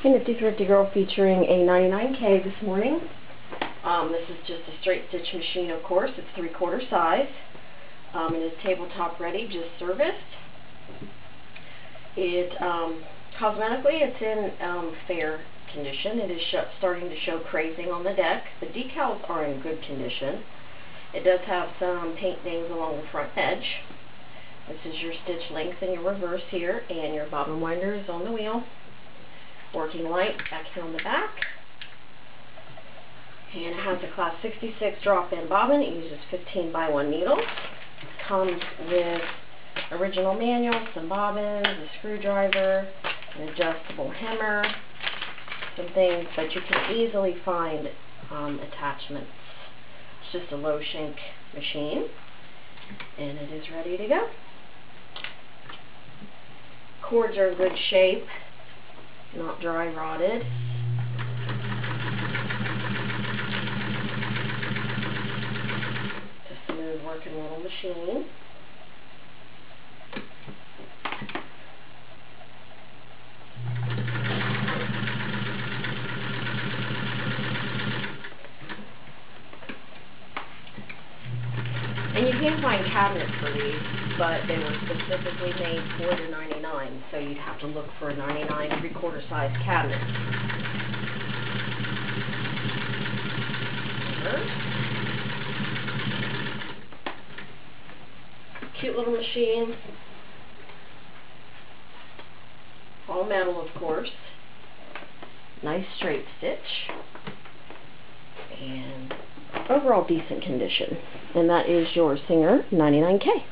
Hey, Nifty Thrifty Girl, featuring a 99K this morning. This is just a straight stitch machine, of course. It's 3/4 size. It is tabletop ready, just serviced. Cosmetically, it's in fair condition. It is starting to show crazing on the deck. The decals are in good condition. It does have some paint dings along the front edge. This is your stitch length and your reverse here, and your bobbin winder is on the wheel. Working light back here on the back. And it has a class 66 drop-in bobbin. It uses 15x1 needles. Comes with original manual, some bobbins, a screwdriver, an adjustable hammer, some things, but you can easily find attachments. It's just a low shank machine, and it is ready to go. Cords are in good shape, not dry rotted. Just a smooth working little machine. And you can find cabinets for these, but they were specifically made for the 99, so you'd have to look for a 99 3/4 size cabinet. Cute little machine. All metal, of course. Nice straight stitch. And overall decent condition. And that is your Singer 99K.